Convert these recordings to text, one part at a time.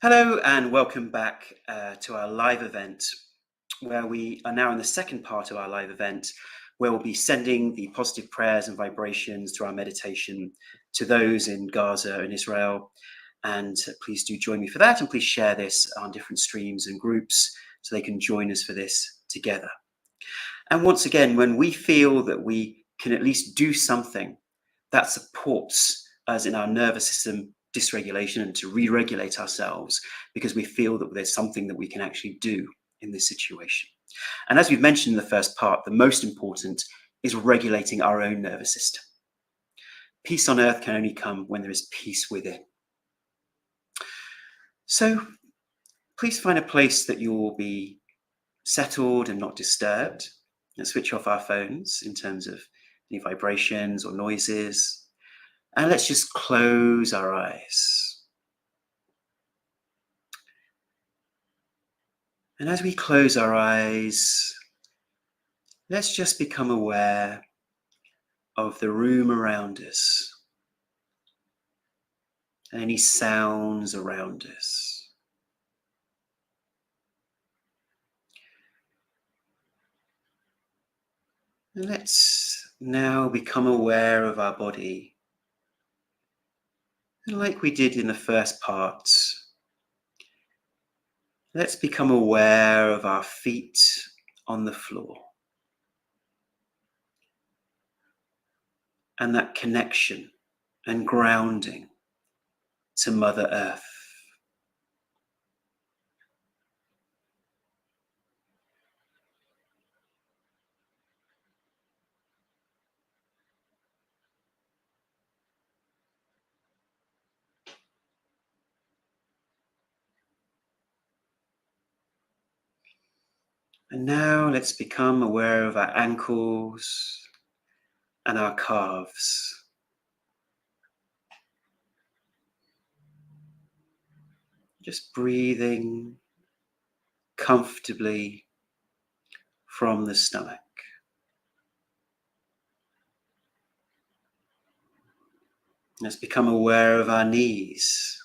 Hello and welcome back to our live event, where we are now in the second part of our live event, where we'll be sending the positive prayers and vibrations through our meditation to those in Gaza and Israel. And please do join me for that, and please share this on different streams and groups so they can join us for this together. And once again, when we feel that we can at least do something that supports us in our nervous system dysregulation and to re-regulate ourselves, because we feel that there's something that we can actually do in this situation. And as we've mentioned in the first part, the most important is regulating our own nervous system. Peace on earth can only come when there is peace within. So please find a place that you will be settled and not disturbed. Let's switch off our phones in terms of any vibrations or noises. And let's just close our eyes. And as we close our eyes, let's just become aware of the room around us and any sounds around us. And let's now become aware of our body. And like we did in the first part, let's become aware of our feet on the floor and that connection and grounding to Mother Earth. And now let's become aware of our ankles and our calves. Just breathing comfortably from the stomach. Let's become aware of our knees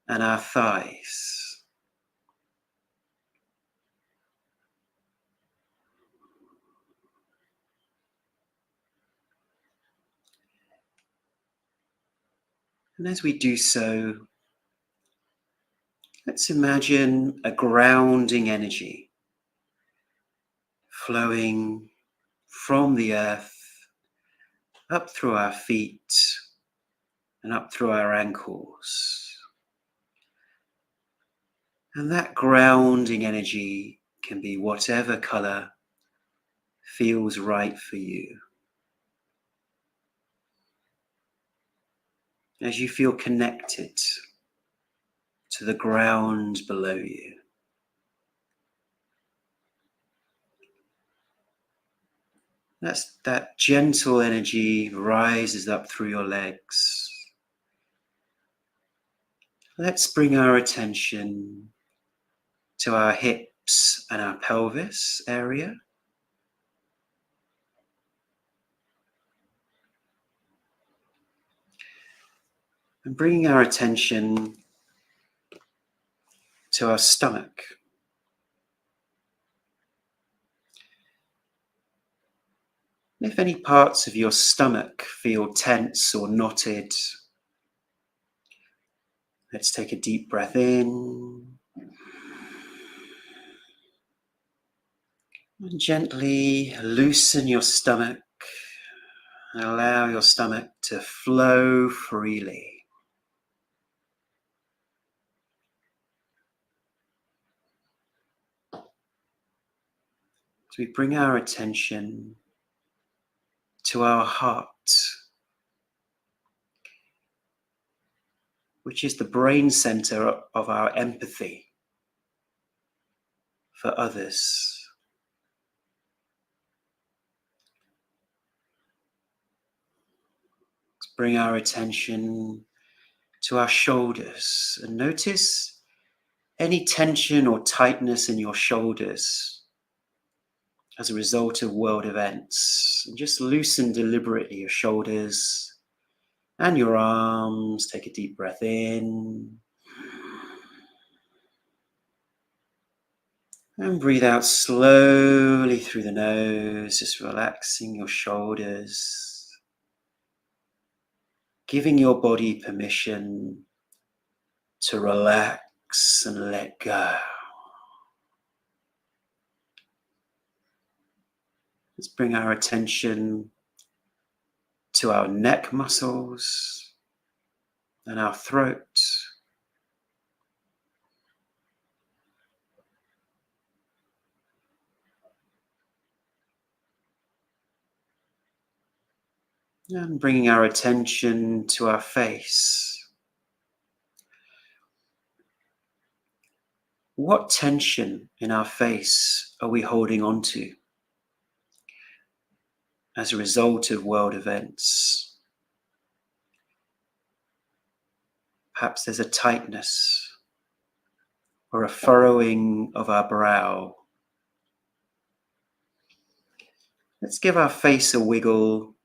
and our thighs. And as we do so, let's imagine a grounding energy flowing from the earth up through our feet and up through our ankles. And that grounding energy can be whatever color feels right for you. As you feel connected to the ground below you. That gentle energy rises up through your legs. Let's bring our attention to our hips and our pelvis area. And bringing our attention to our stomach. If any parts of your stomach feel tense or knotted, let's take a deep breath in. And gently loosen your stomach and allow your stomach to flow freely. As we bring our attention to our heart, which is the brain center of our empathy for others. Let's bring our attention to our shoulders and notice any tension or tightness in your shoulders as a result of world events. And just loosen deliberately your shoulders and your arms. Take a deep breath in And breathe out slowly through the nose, just relaxing your shoulders, giving your body permission to relax and let go. Let's bring our attention to our neck muscles and our throat. And bringing our attention to our face. What tension in our face are we holding on to as a result of world events? Perhaps there's a tightness or a furrowing of our brow. Let's give our face a wiggle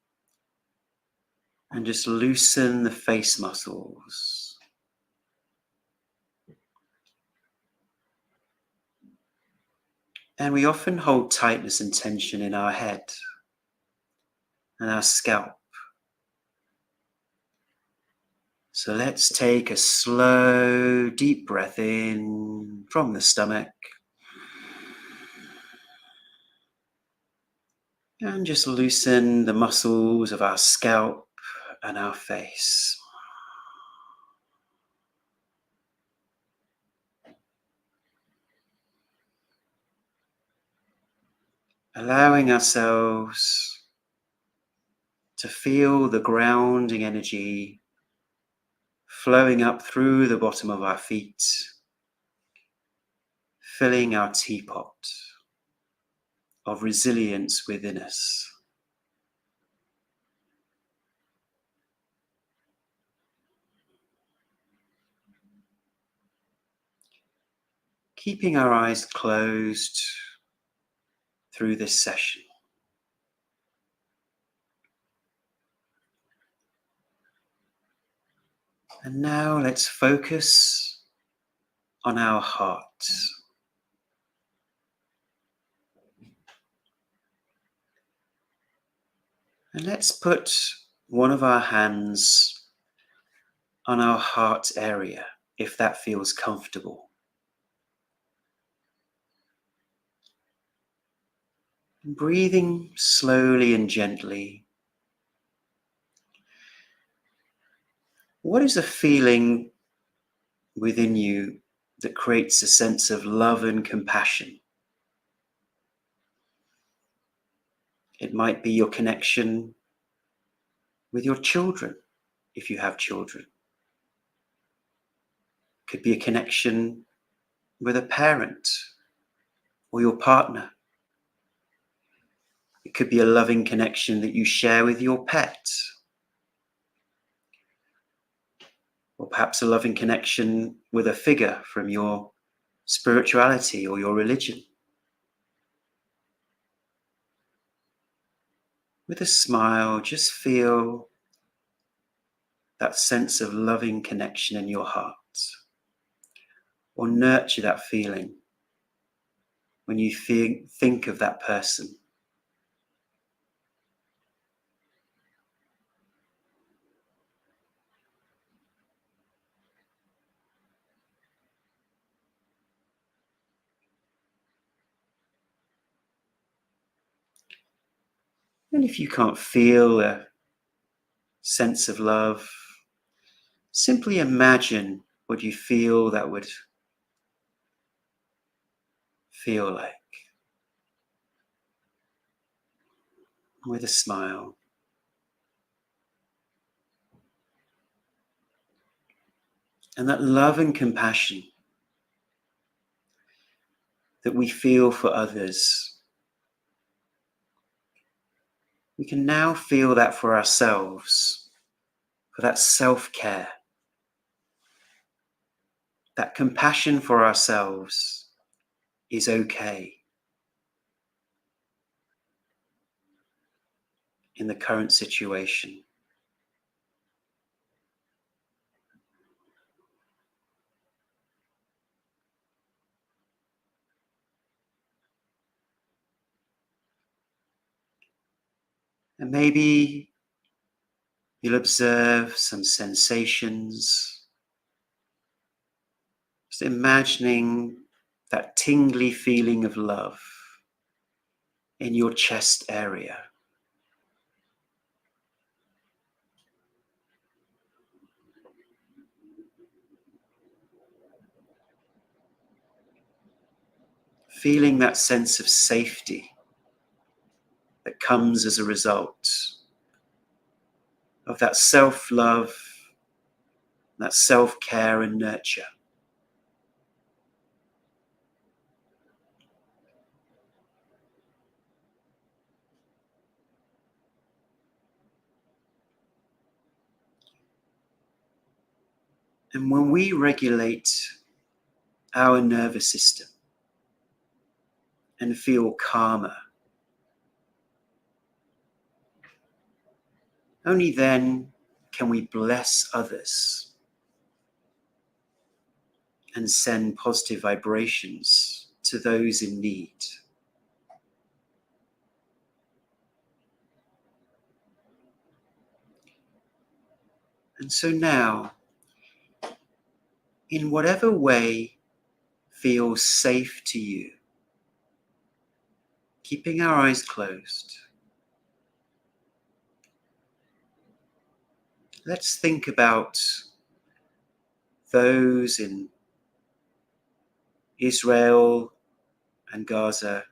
and just loosen the face muscles. And we often hold tightness and tension in our head and our scalp. So let's take a slow, deep breath in from the stomach. And just loosen the muscles of our scalp and our face. Allowing ourselves to feel the grounding energy flowing up through the bottom of our feet, filling our teapot of resilience within us. Keeping our eyes closed through this session. And now let's focus on our heart. And let's put one of our hands on our heart area, if that feels comfortable. Breathing slowly and gently. What is a feeling within you that creates a sense of love and compassion? It might be your connection with your children, if you have children. It could be a connection with a parent or your partner. It could be a loving connection that you share with your pet. Or perhaps a loving connection with a figure from your spirituality or your religion. With a smile, just feel that sense of loving connection in your heart. Or nurture that feeling when you think of that person. And if you can't feel a sense of love, simply imagine what you feel that would feel like. With a smile. And that love and compassion that we feel for others, we can now feel that for ourselves, for that self-care, that compassion for ourselves is okay in the current situation. And maybe you'll observe some sensations, just imagining that tingly feeling of love in your chest area. Feeling that sense of safety that comes as a result of that self-love, that self-care and nurture. And when we regulate our nervous system and feel calmer, only then can we bless others and send positive vibrations to those in need. And so now, in whatever way feels safe to you, keeping our eyes closed, let's think about those in Israel and Gaza,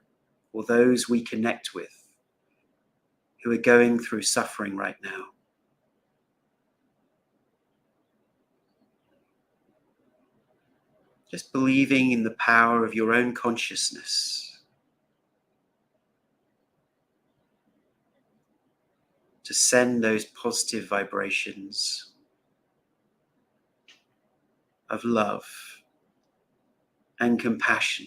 or those we connect with who are going through suffering right now. Just believing in the power of your own consciousness to send those positive vibrations of love and compassion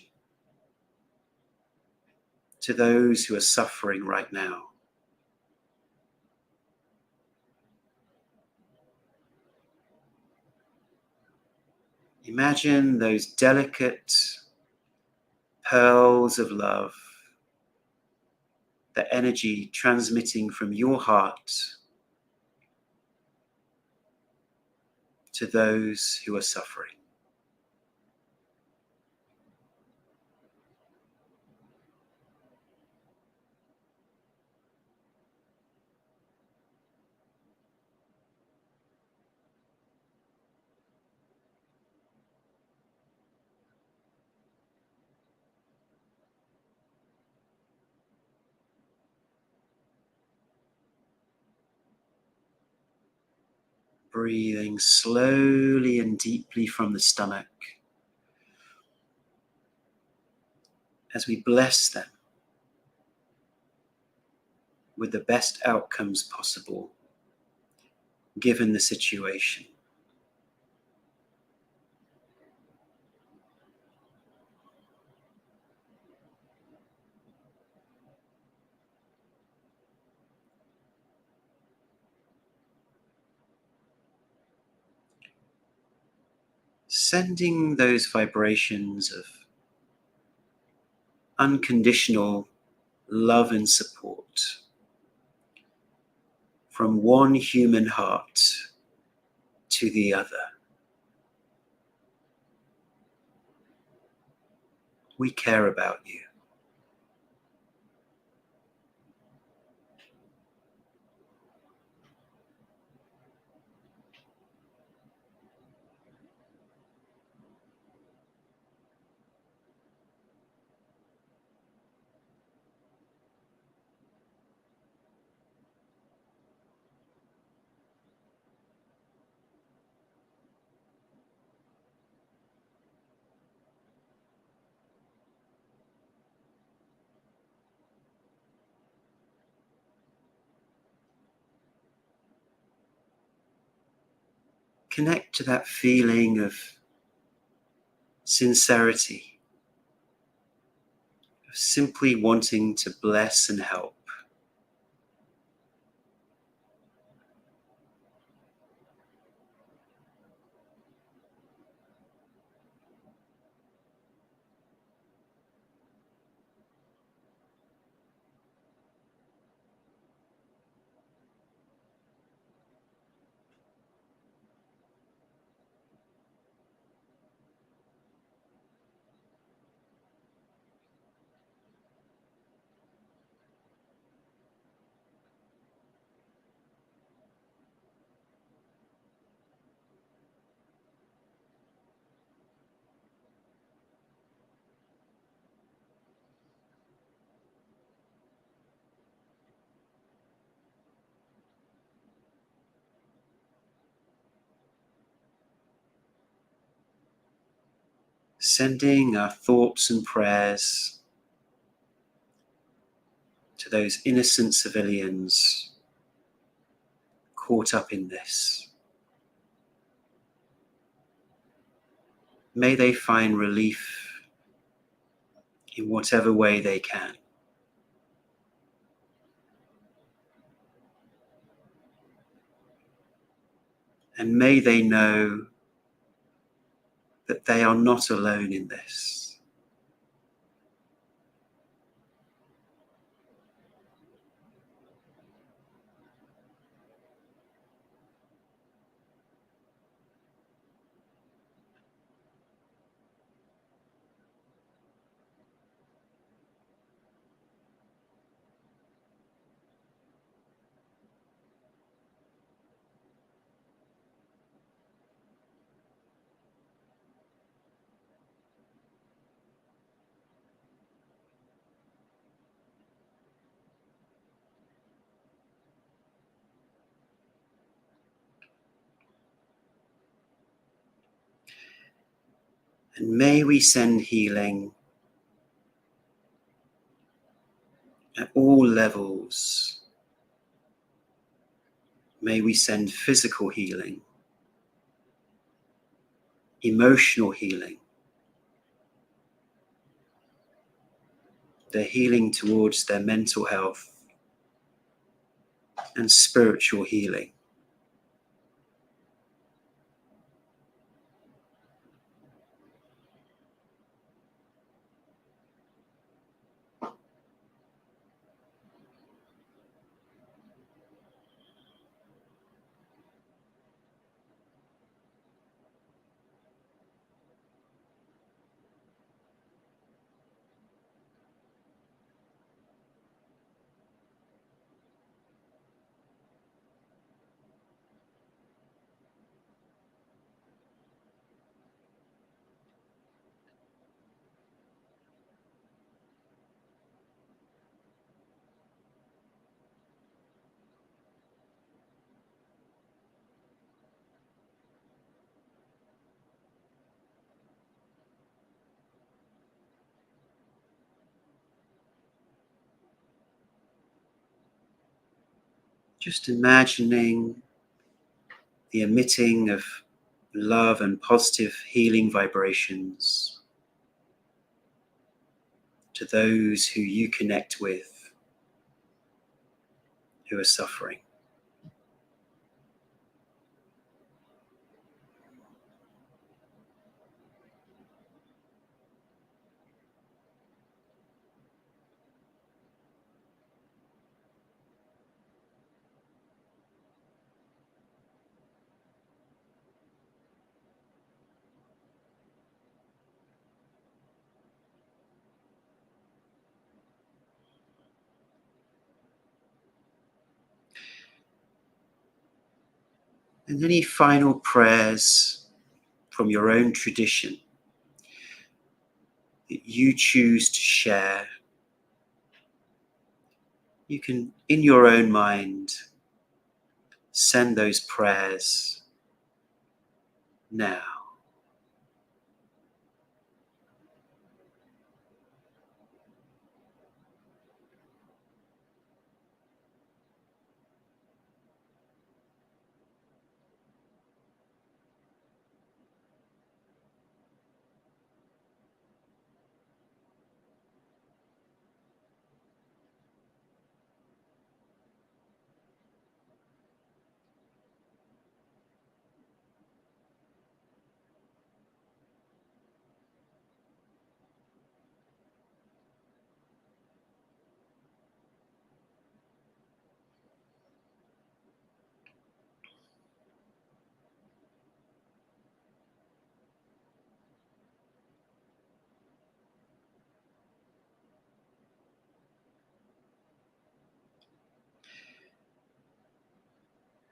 to those who are suffering right now. Imagine those delicate pearls of love, the energy transmitting from your heart to those who are suffering. Breathing slowly and deeply from the stomach as we bless them with the best outcomes possible given the situation. Sending those vibrations of unconditional love and support from one human heart to the other. We care about you. Connect to that feeling of sincerity, of simply wanting to bless and help. sending our thoughts and prayers to those innocent civilians caught up in this. May they find relief in whatever way they can. And may they know that they are not alone in this. And may we send healing at all levels. May we send physical healing, emotional healing, their healing towards their mental health, and spiritual healing. Just imagining the emitting of love and positive healing vibrations to those who you connect with who are suffering. And any final prayers from your own tradition that you choose to share, you can, in your own mind, send those prayers now.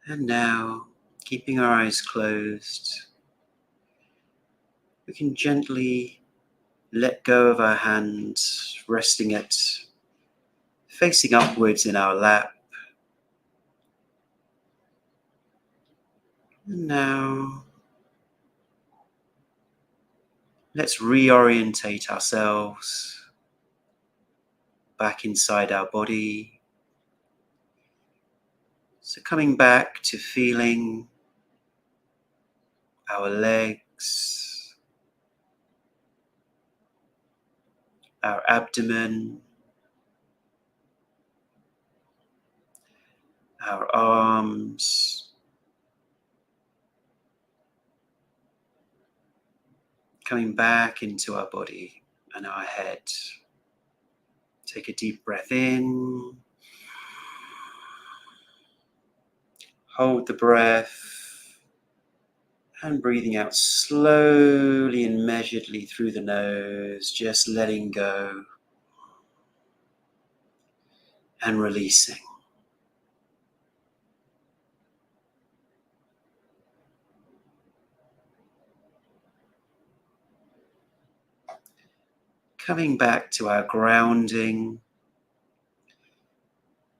And now, keeping our eyes closed, we can gently let go of our hands, resting it facing upwards in our lap. And now, Let's reorientate ourselves back inside our body. So coming back to feeling our legs, our abdomen, our arms, coming back into our body and our head. Take a deep breath in, hold the breath, and breathing out slowly and measuredly through the nose, just letting go and releasing. Coming back to our grounding,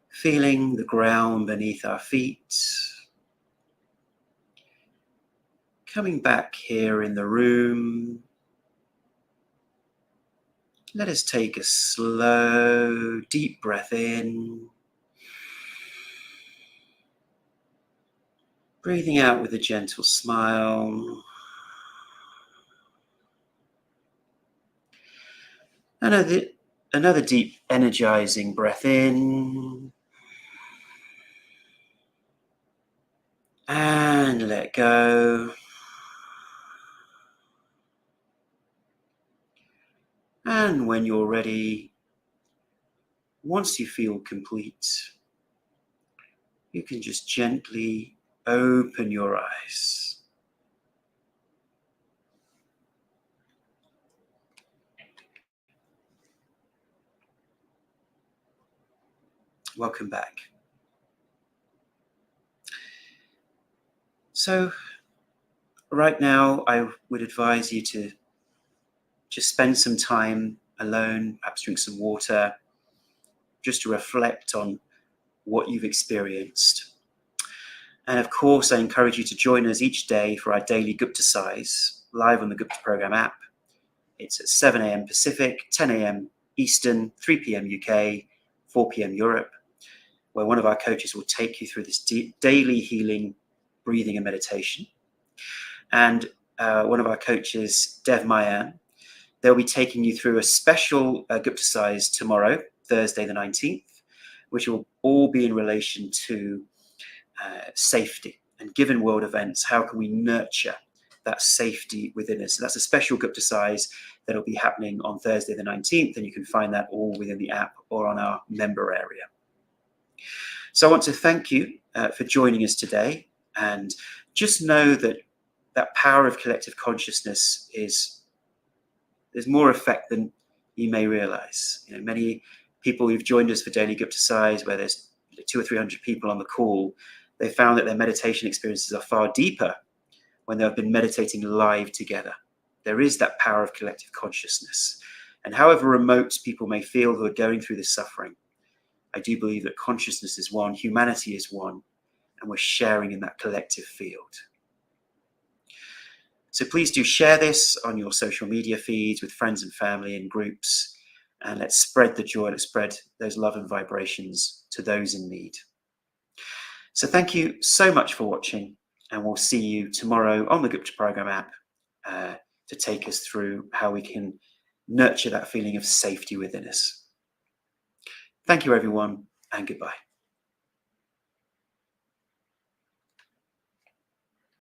feeling the ground beneath our feet. Coming back here in the room, let us take a slow, deep breath in. Breathing out with a gentle smile. Another deep, energizing breath in. And let go. And when you're ready, once you feel complete, you can just gently open your eyes. Welcome back. So right now, I would advise you to just spend some time alone, perhaps drink some water, just to reflect on what you've experienced. And of course, I encourage you to join us each day for our daily Gupta Size, live on the Gupta Program app. It's at 7 a.m. Pacific, 10 a.m. Eastern, 3 p.m. UK, 4 p.m. Europe, where one of our coaches will take you through this daily healing, breathing and meditation. And one of our coaches, Dev Mayan, they'll be taking you through a special Gupta Size tomorrow, Thursday the 19th, which will all be in relation to safety. And given world events, how can we nurture that safety within us? So that's a special Gupta Size that'll be happening on Thursday the 19th, and you can find that all within the app or on our member area. So I want to thank you for joining us today, and just know that that power of collective consciousness there's more effect than you may realize. You know, many people who've joined us for Daily Gupta Size, where there's 200 or 300 people on the call, they found that their meditation experiences are far deeper when they've been meditating live together. There is that power of collective consciousness. And however remote people may feel who are going through this suffering, I do believe that consciousness is one, humanity is one, and we're sharing in that collective field. So please do share this on your social media feeds with friends and family and groups, and let's spread the joy, let's spread those love and vibrations to those in need. So thank you so much for watching, and we'll see you tomorrow on the Gupta Program app to take us through how we can nurture that feeling of safety within us. Thank you, everyone, and goodbye.